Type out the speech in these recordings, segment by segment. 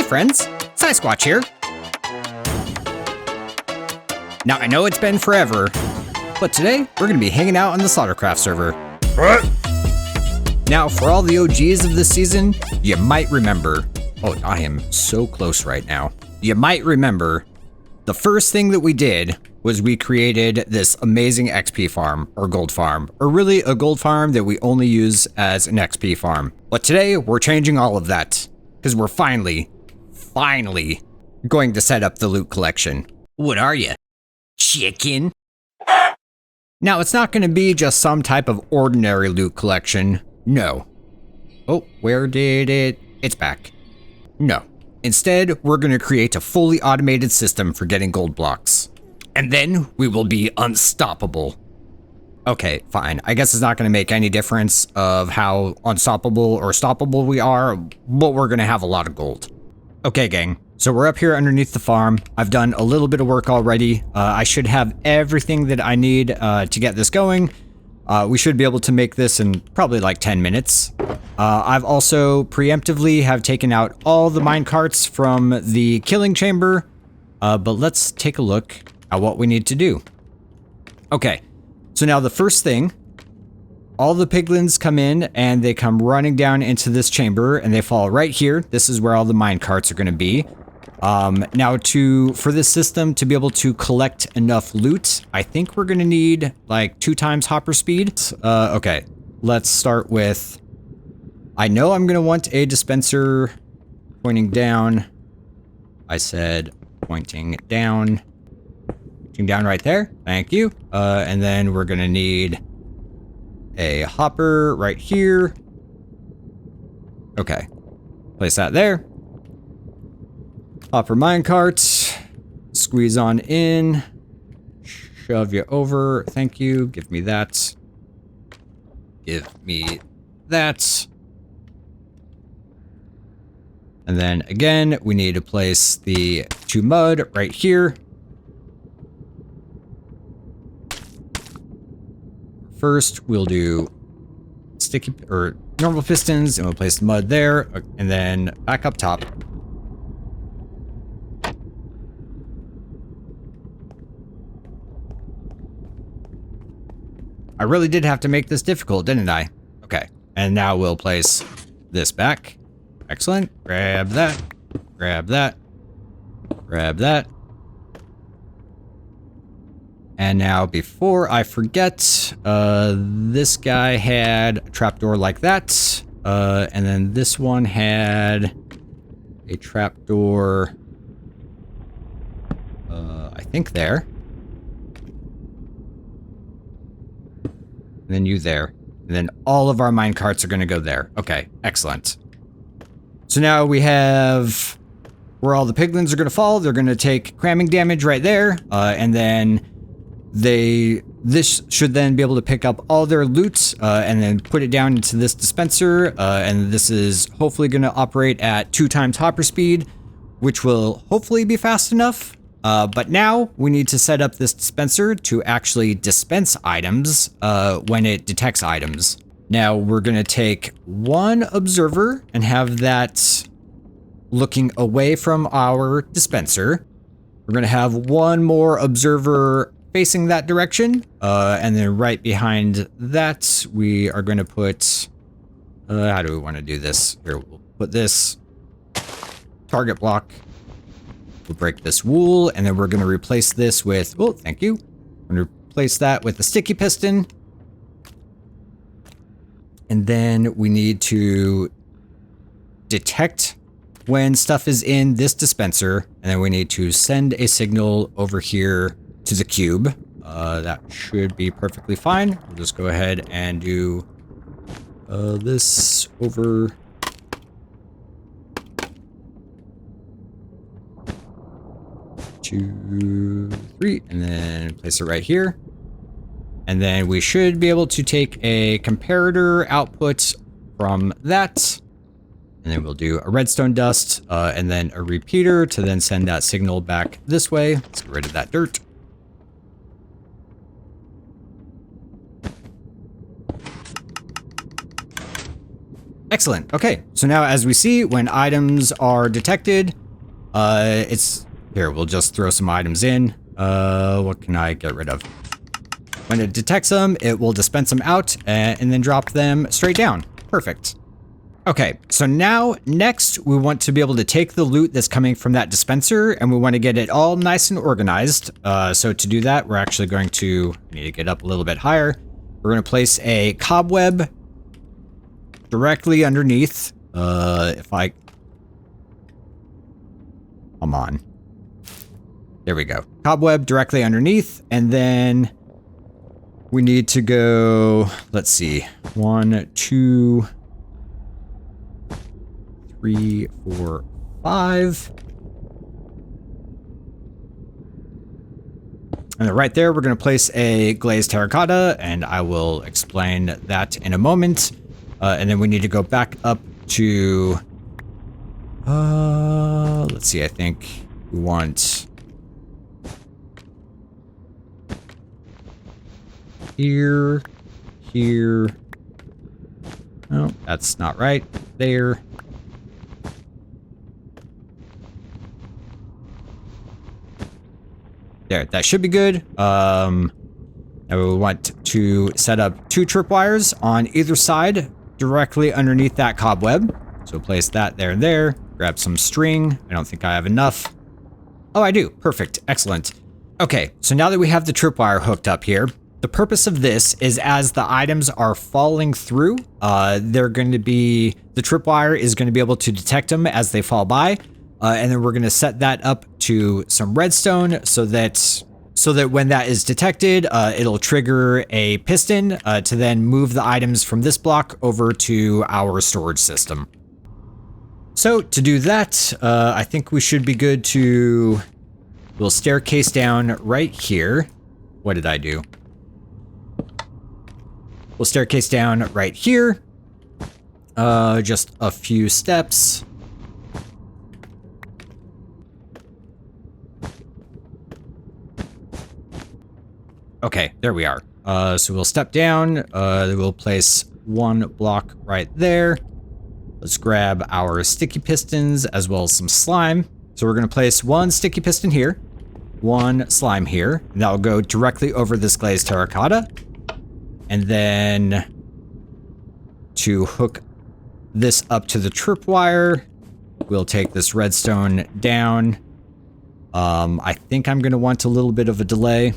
friends, PsySquatch here. Now I know it's been forever, but today we're gonna be hanging out on the Slaughtercraft server. What? Now for all the OGs of this season, you might remember, oh, I am so close right now. You might remember the first thing that we did was we created this amazing XP farm, or gold farm, or really a gold farm that we only use as an XP farm. But today we're changing all of that, because we're finally going to set up the loot collection. What are you? Chicken? Now it's not going to be just some type of ordinary loot collection. No. Oh, where did it? It's back. No. Instead, we're going to create a fully automated system for getting gold blocks. And then we will be unstoppable. Okay, fine. I guess it's not going to make any difference of how unstoppable or stoppable we are, but we're going to have a lot of gold. Okay, gang. So we're up here underneath the farm. I've done a little bit of work already. I should have everything that I need to get this going. We should be able to make this in probably like 10 minutes. I've also preemptively have taken out all the minecarts from the killing chamber. But let's take a look at what we need to do. Okay, so now the first thing, all the piglins come in and they come running down into this chamber and they fall right here. This is where all the minecarts are going to be. Now for this system to be able to collect enough loot, I think we're going to need like 2 times hopper speed. Okay, let's start with, I know I'm going to want a dispenser pointing down. I said pointing down right there. Thank you. And then we're going to need a hopper right here. Okay, place that there. Hopper minecart, squeeze on in, shove you over, thank you, give me that, give me that. And then again, we need to place the 2 mud right here. First, we'll do sticky or normal pistons, and we'll place the mud there, and then back up top. I really did have to make this difficult, didn't I? Okay, and now we'll place this back. Excellent. Grab that. Grab that. Grab that. And now, before I forget, this guy had a trapdoor like that. And then this one had a trapdoor, I think there. And then you there. And then all of our minecarts are going to go there. Okay, excellent. So now we have where all the piglins are going to fall. They're going to take cramming damage right there. And then this should then be able to pick up all their loot and then put it down into this dispenser. And this is hopefully going to operate at 2 times hopper speed, which will hopefully be fast enough. But now we need to set up this dispenser to actually dispense items when it detects items. Now we're going to take 1 observer and have that looking away from our dispenser. We're going to have 1 more observer facing that direction. And then right behind that, we are going to put, how do we want to do this? Here, we'll put this target block. We'll break this wool, and then we're going to replace this with, oh, thank you. I'm going to replace that with a sticky piston. And then we need to detect when stuff is in this dispenser, and then we need to send a signal over here to the cube. That should be perfectly fine. We'll just go ahead and do this over 2, 3, and then place it right here. And then we should be able to take a comparator output from that. And then we'll do a redstone dust, and then a repeater to then send that signal back this way. Let's get rid of that dirt. Excellent. Okay, so now as we see, when items are detected, here, we'll just throw some items in. What can I get rid of? When it detects them, it will dispense them out and then drop them straight down. Perfect. Okay, so now next we want to be able to take the loot that's coming from that dispenser and we want to get it all nice and organized. So to do that, we're actually going to need to get up a little bit higher. We're going to place a cobweb directly underneath. Come on. There we go. Cobweb directly underneath, and then we need to go, let's see, 1, 2, 3, 4, 5. And then right there, we're going to place a glazed terracotta, and I will explain that in a moment. And then we need to go back up to, let's see, I think we want here, here. Oh, that's not right. There. There, that should be good. Now we want to set up 2 tripwires on either side directly underneath that cobweb. So place that there and there. Grab some string. I don't think I have enough. Oh, I do. Perfect. Excellent. Okay, so now that we have the tripwire hooked up here, the purpose of this is as the items are falling through, the tripwire is going to be able to detect them as they fall by. And then we're going to set that up to some redstone so that when that is detected, it'll trigger a piston to then move the items from this block over to our storage system. So to do that, I think we should be good to, we'll staircase down right here. What did I do? We'll staircase down right here. Just a few steps. Okay, there we are. So we'll step down. We'll place 1 block right there. Let's grab our sticky pistons as well as some slime. So we're going to place 1 sticky piston here, 1 slime here. And that will go directly over this glazed terracotta. And then to hook this up to the tripwire, we'll take this redstone down. I think I'm going to want a little bit of a delay.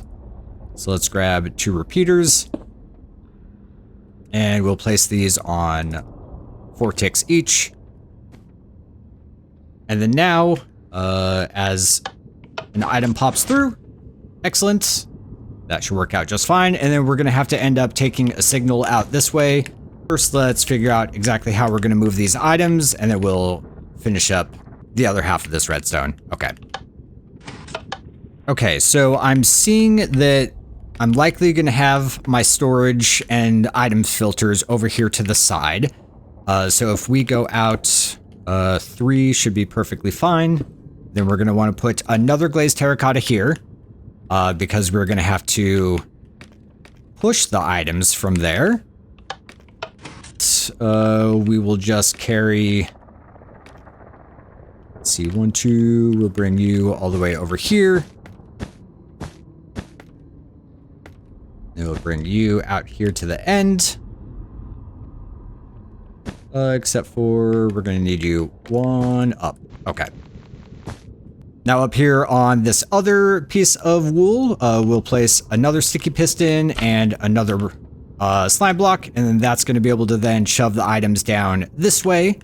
So let's grab 2 repeaters. And we'll place these on 4 ticks each. And then now, as an item pops through, excellent. That should work out just fine. And then we're going to have to end up taking a signal out this way. First, let's figure out exactly how we're going to move these items, and then we'll finish up the other half of this redstone. Okay. Okay, so I'm seeing that I'm likely going to have my storage and items filters over here to the side. So if we go out, 3 should be perfectly fine. Then we're going to want to put another glazed terracotta here. Because we're going to have to push the items from there. We will just carry, let's see, 1, 2, we'll bring you all the way over here. And we'll bring you out here to the end. Except for, we're going to need you 1 up. Okay. Now up here on this other piece of wool, we'll place another sticky piston and another slime block, and then that's going to be able to then shove the items down this way.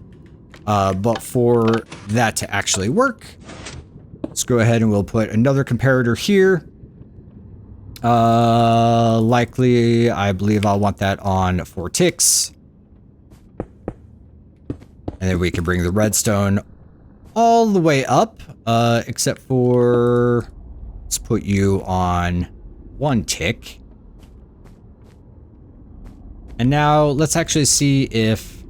But for that to actually work, let's go ahead and we'll put another comparator here. Likely, I believe I'll want that on 4 ticks. And then we can bring the redstone all the way up, except for, let's put you on 1 tick. And now let's actually see if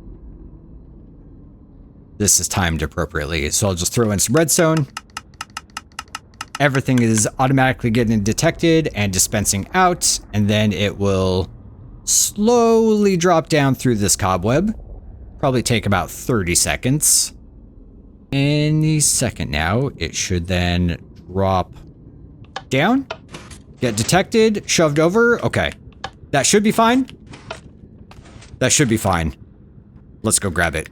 this is timed appropriately. So I'll just throw in some redstone. Everything is automatically getting detected and dispensing out, and then it will slowly drop down through this cobweb. probably take about 30 seconds. Any second now, it should then drop down, get detected, shoved over. Okay, that should be fine. That should be fine. Let's go grab it.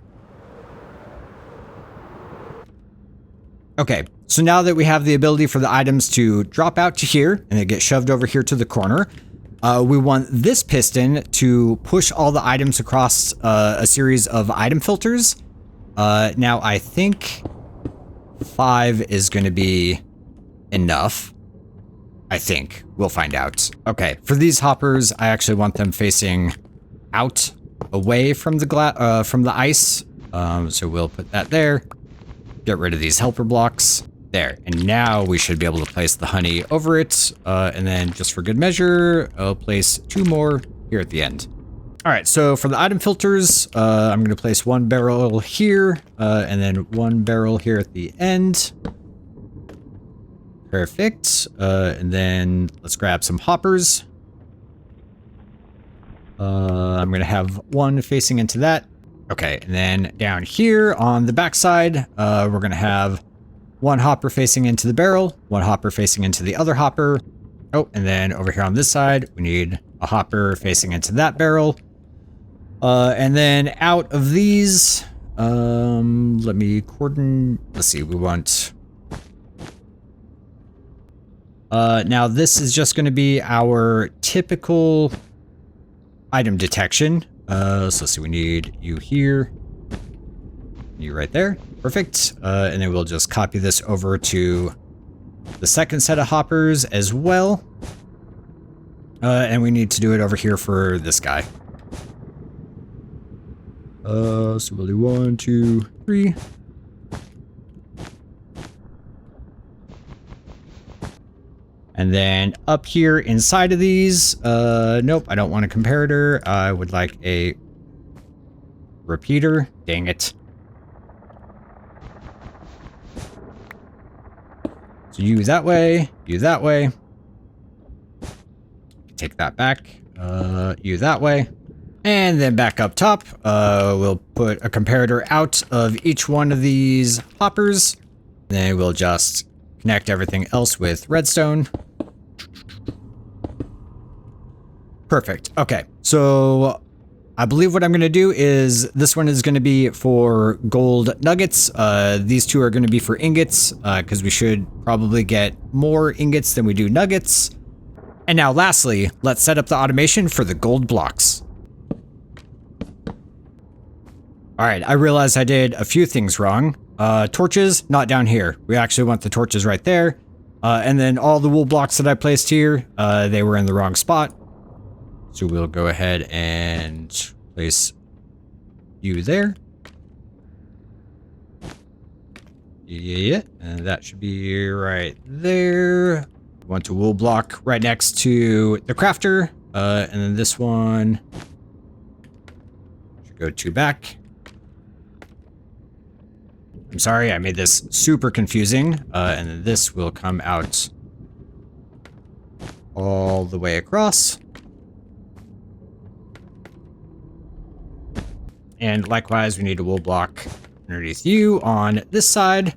Okay, so now that we have the ability for the items to drop out to here and they get shoved over here to the corner, we want this piston to push all the items across a series of item filters. Now I think 5 is going to be enough. I think. We'll find out. Okay, for these hoppers, I actually want them facing out, away from the ice. So we'll put that there. Get rid of these helper blocks. There. And now we should be able to place the honey over it. And then just for good measure, I'll place 2 more here at the end. All right, so for the item filters, I'm going to place 1 barrel here, and then 1 barrel here at the end. Perfect. And then let's grab some hoppers. I'm going to have 1 facing into that. Okay, and then down here on the backside, we're going to have 1 hopper facing into the barrel, 1 hopper facing into the other hopper. Oh, and then over here on this side, we need a hopper facing into that barrel. And then out of these, let me coordinate. Let's see, we want... now this is just going to be our typical item detection. So let's see, we need you here, you right there. Perfect. And then we'll just copy this over to the second set of hoppers as well. And we need to do it over here for this guy. So we'll do 1, 2, 3. And then up here inside of these, nope, I don't want a comparator. I would like a repeater. Dang it. So you that way, you that way. Take that back, you that way. And then back up top, we'll put a comparator out of each one of these hoppers. Then we'll just connect everything else with redstone. Perfect. Okay, so I believe what I'm going to do is this one is going to be for gold nuggets. These 2 are going to be for ingots, because we should probably get more ingots than we do nuggets. And now lastly, let's set up the automation for the gold blocks. All right, I realized I did a few things wrong. Torches, not down here. We actually want the torches right there. And then all the wool blocks that I placed here, they were in the wrong spot. So we'll go ahead and place you there. Yeah, and that should be right there. We want a wool block right next to the crafter. And then this one should go 2 back. I'm sorry, I made this super confusing. And then this will come out all the way across. And likewise, we need a wool block underneath you on this side.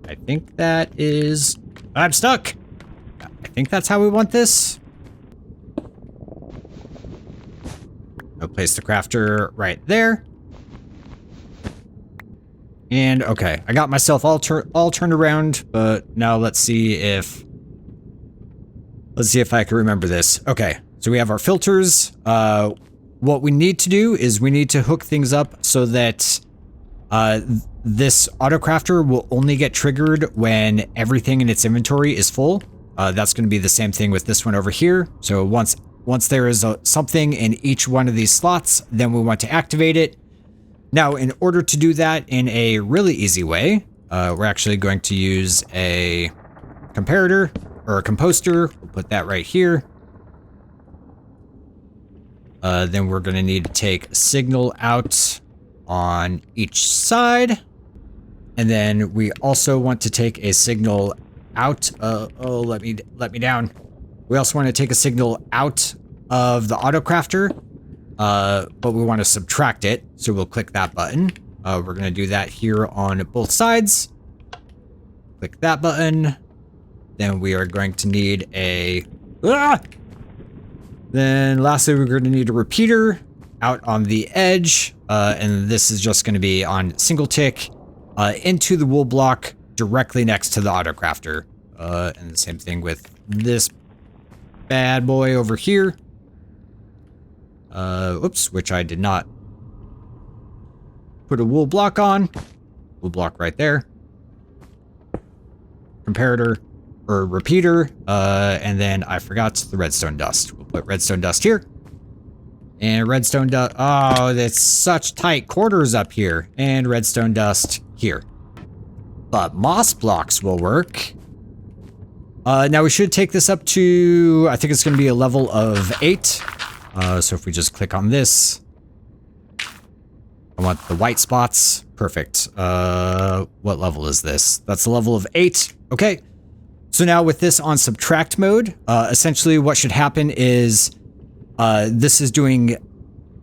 I think that is... I'm stuck! I think that's how we want this. I'll place the crafter right there. And okay, I got myself all turned around, but now let's see if I can remember this. Okay. So we have our filters. What we need to do is we need to hook things up so that this autocrafter will only get triggered when everything in its inventory is full. That's going to be the same thing with this one over here. So once there is something in each one of these slots, then we want to activate it. Now, in order to do that in a really easy way, we're actually going to use a comparator or a composter. We'll put that right here. Then we're going to need to take a signal out on each side. And then we also want to take a signal out. Oh, let me down. We also want to take a signal out of the auto crafter, but we want to subtract it. So we'll click that button. We're going to do that here on both sides. Click that button. Then we are going to need a... Then lastly, we're going to need a repeater out on the edge. And this is just going to be on single tick into the wool block directly next to the auto crafter. And the same thing with this bad boy over here. Oops, which I did not put a wool block on. Wool block right there. Comparator or repeater. And then I forgot the redstone dust. We'll put redstone dust here. And redstone dust. Oh, that's such tight quarters up here. And redstone dust here. But moss blocks will work. Now we should take this up to, I think it's going to be a level of 8. So if we just click on this, I want the white spots. Perfect. What level is this? That's a level of 8. Okay. So now with this on subtract mode, essentially what should happen is this is doing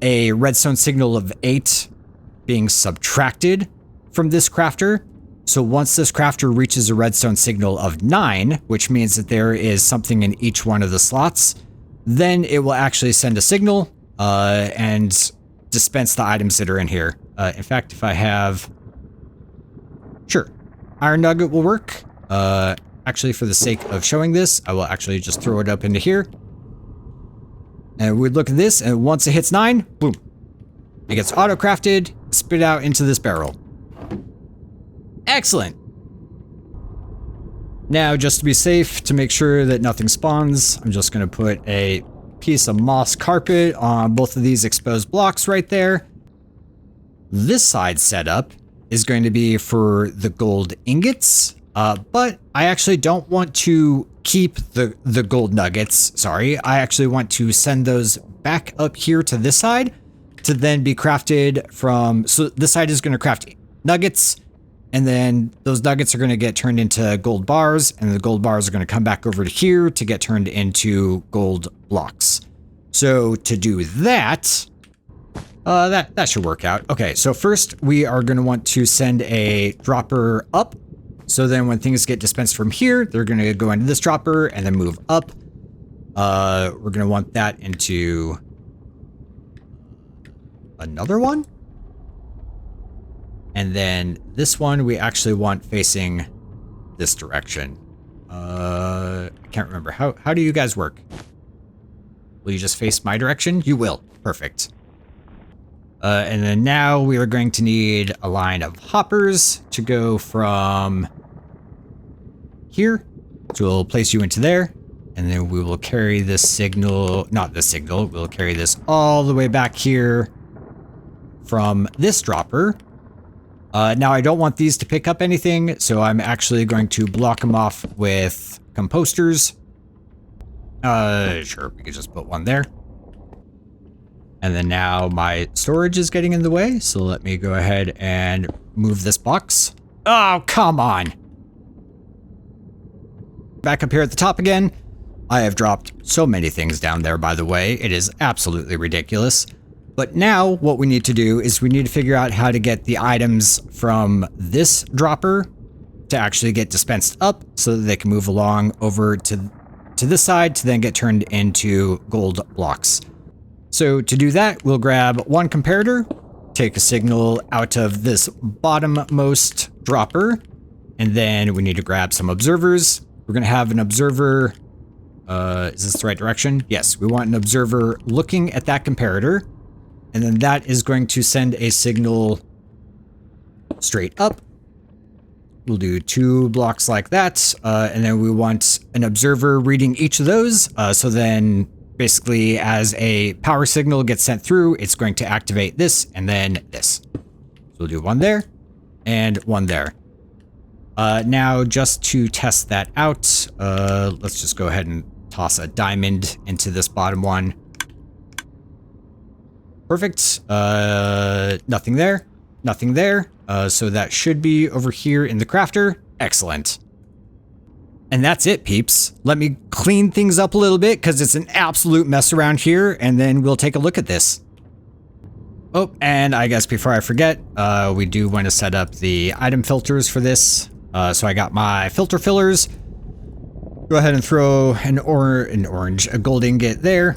a redstone signal of 8 being subtracted from this crafter. So once this crafter reaches a redstone signal of 9, which means that there is something in each one of the slots, then it will actually send a signal and dispense the items that are in here. In fact, if I have... Sure. Iron Nugget will work. Actually, for the sake of showing this, I will actually just throw it up into here. And we look at this, and once it hits 9, boom. It gets auto-crafted, spit out into this barrel. Excellent. Now, just to be safe, to make sure that nothing spawns, I'm just going to put a piece of moss carpet on both of these exposed blocks right there. This side setup is going to be for the gold ingots, but I actually don't want to keep the gold nuggets. Sorry, I actually want to send those back up here to this side to then be crafted from... So this side is going to craft nuggets, and then those nuggets are going to get turned into gold bars, and the gold bars are going to come back over to here to get turned into gold blocks. So to do that, that should work out. Okay, so first we are going to want to send a dropper up. So then when things get dispensed from here, they're going to go into this dropper and then move up. We're going to want that into another one. And then this one we actually want facing this direction. I can't remember. How do you guys work? Will you just face my direction? You will. Perfect. And then now we are going to need a line of hoppers to go from here. So we'll place you into there. And then we will carry this signal, not this signal, we'll carry this all the way back here from this dropper. Now I don't want these to pick up anything, so I'm actually going to block them off with composters. Sure, we could just put one there. And then now my storage is getting in the way, so let me go ahead and move this box. Oh, come on! Back up here at the top again. I have dropped so many things down there, by the way. It is absolutely ridiculous. But now what we need to do is we need to figure out how to get the items from this dropper to actually get dispensed up so that they can move along over to this side to then get turned into gold blocks. So to do that, we'll grab one comparator, take a signal out of this bottommost dropper, and then we need to grab some observers. We're going to have an observer. Is this the right direction? Yes, we want an observer looking at that comparator. And then that is going to send a signal straight up. We'll do 2 blocks like that. And then we want an observer reading each of those. So then basically as a power signal gets sent through, it's going to activate this and then this. So we'll do one there and one there. Now just to test that out, let's just go ahead and toss a diamond into this bottom one. Perfect. Nothing there. Nothing there. So that should be over here in the crafter. Excellent. And that's it, peeps. Let me clean things up a little bit because it's an absolute mess around here, and then we'll take a look at this. Oh, and I guess before I forget, we do want to set up the item filters for this. So I got my filter fillers. Go ahead and throw a gold ingot there.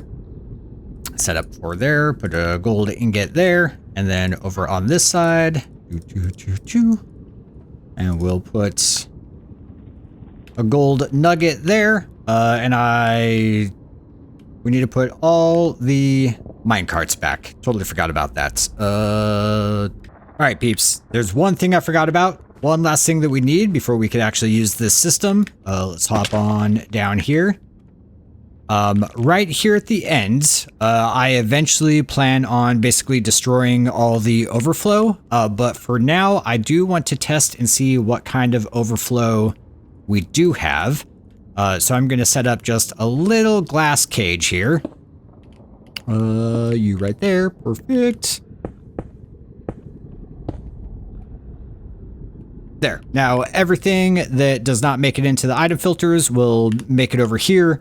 Set up for there, put a gold ingot there, and then over on this side, and we'll put a gold nugget there, we need to put all the mine carts back. Totally forgot about that. All right, peeps. There's one thing I forgot about. One last thing that we need before we can actually use this system. Let's hop on down here. Right here at the end, I eventually plan on basically destroying all the overflow. But for now, I do want to test and see what kind of overflow we do have. So I'm going to set up just a little glass cage here. You right there. Perfect. There. Now, everything that does not make it into the item filters will make it over here.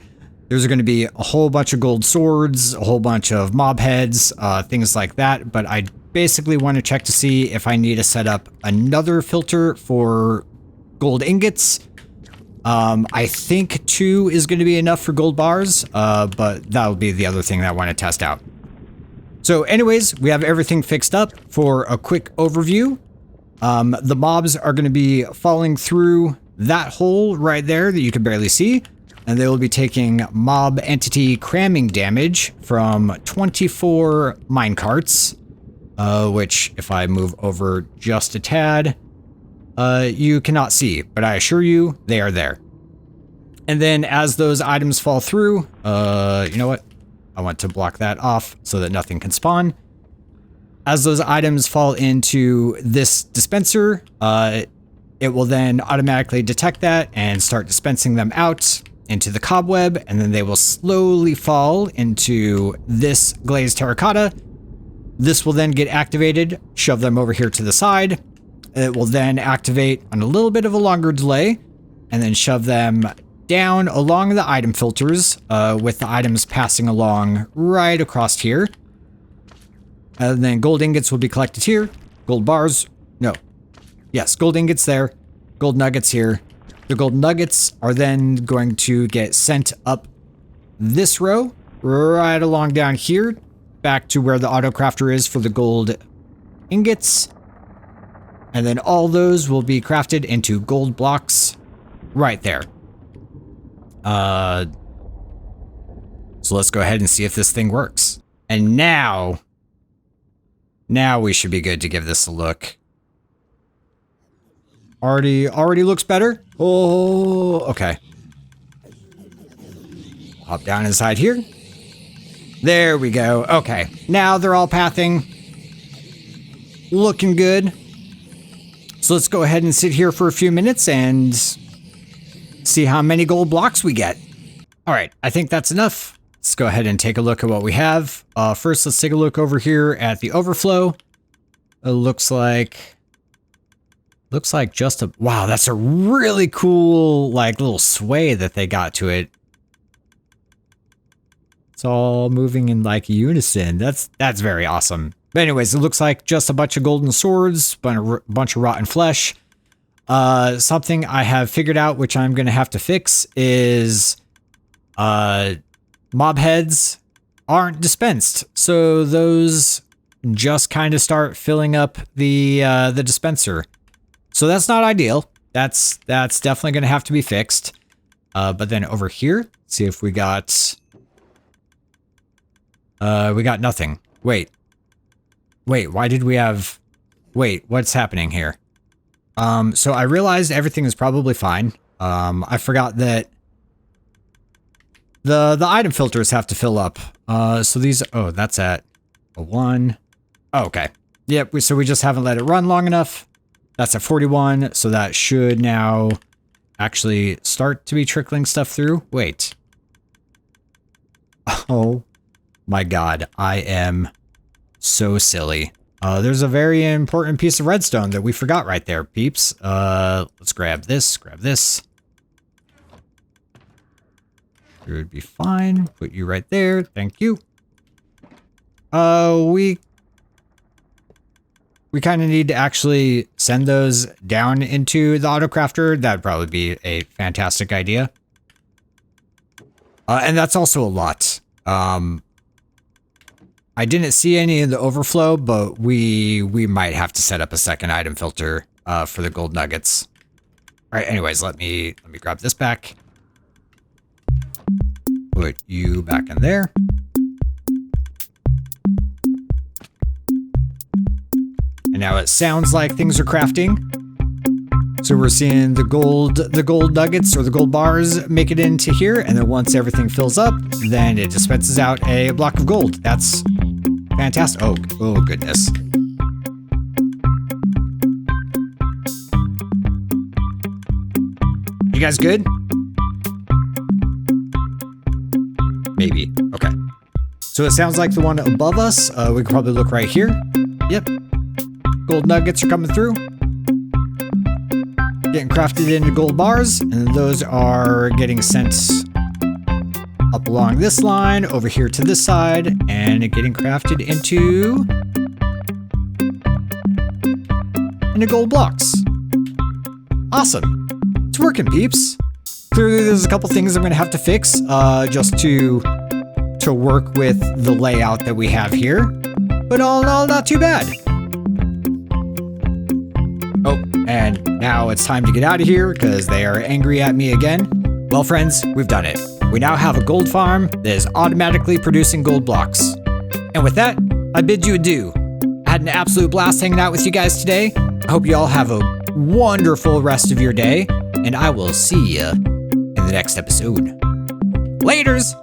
There's going to be a whole bunch of gold swords, a whole bunch of mob heads, things like that. But I basically want to check to see if I need to set up another filter for gold ingots. I think 2 is going to be enough for gold bars, but that'll be the other thing that I want to test out. So anyways, we have everything fixed up. For a quick overview, the mobs are going to be falling through that hole right there that you can barely see, and they will be taking mob entity cramming damage from 24 minecarts, which if I move over just a tad, you cannot see, but I assure you they are there. And then as those items fall through, you know what? I want to block that off so that nothing can spawn. As those items fall into this dispenser, it will then automatically detect that and start dispensing them out into the cobweb, and then they will slowly fall into this glazed terracotta. This will then get activated, shove them over here to the side. It will then activate on a little bit of a longer delay, and then shove them down along the item filters, with the items passing along right across here. And then gold ingots will be collected here. Gold bars, no. Yes, gold ingots there. Gold nuggets here. The gold nuggets are then going to get sent up this row, right along down here, back to where the autocrafter is for the gold ingots. And then all those will be crafted into gold blocks right there. So let's go ahead and see if this thing works. And now we should be good to give this a look. Already looks better. Oh, okay. Hop down inside here. There we go. Okay, now they're all pathing. Looking good. So let's go ahead and sit here for a few minutes and see how many gold blocks we get. All right, I think that's enough. Let's go ahead and take a look at what we have. First, let's take a look over here at the overflow. It looks like just a, wow, that's a really cool, like, little sway that they got to it. It's all moving in like unison. That's very awesome. But anyways, it looks like just a bunch of golden swords, bunch of rotten flesh. Something I have figured out, which I'm going to have to fix, is mob heads aren't dispensed. So those just kind of start filling up the dispenser. So that's not ideal. That's definitely going to have to be fixed. But then over here, see if we got nothing. Wait, why did we have, what's happening here? So I realized everything is probably fine. I forgot that the item filters have to fill up. So these, oh, that's at a 1. Oh, okay. Yep, so we just haven't let it run long enough. That's at 41, so that should now actually start to be trickling stuff through. Wait. Oh my god, I am so silly. There's a very important piece of redstone that we forgot right there, peeps. Let's grab this, You would be fine. Put you right there. Thank you. We kind of need to actually send those down into the autocrafter. That'd probably be a fantastic idea. And that's also a lot. I didn't see any in the overflow, but we might have to set up a second item filter for the gold nuggets. All right, anyways, let me grab this back. Put you back in there. And now it sounds like things are crafting. So we're seeing the gold nuggets or the gold bars make it into here, and then once everything fills up, then it dispenses out a block of gold. That's fantastic. Oh goodness. You guys good? Maybe. Okay. So it sounds like the one above us. We could probably look right here. Yep. Gold nuggets are coming through. Getting crafted into gold bars, and those are getting sent up along this line, over here to this side, and getting crafted into gold blocks. Awesome. It's working, peeps. Clearly, there's a couple things I'm going to have to fix just to work with the layout that we have here. But all in all, not too bad. Oh, and now it's time to get out of here because they are angry at me again. Well, friends, we've done it. We now have a gold farm that is automatically producing gold blocks. And with that, I bid you adieu. I had an absolute blast hanging out with you guys today. I hope you all have a wonderful rest of your day, and I will see you in the next episode. Laters!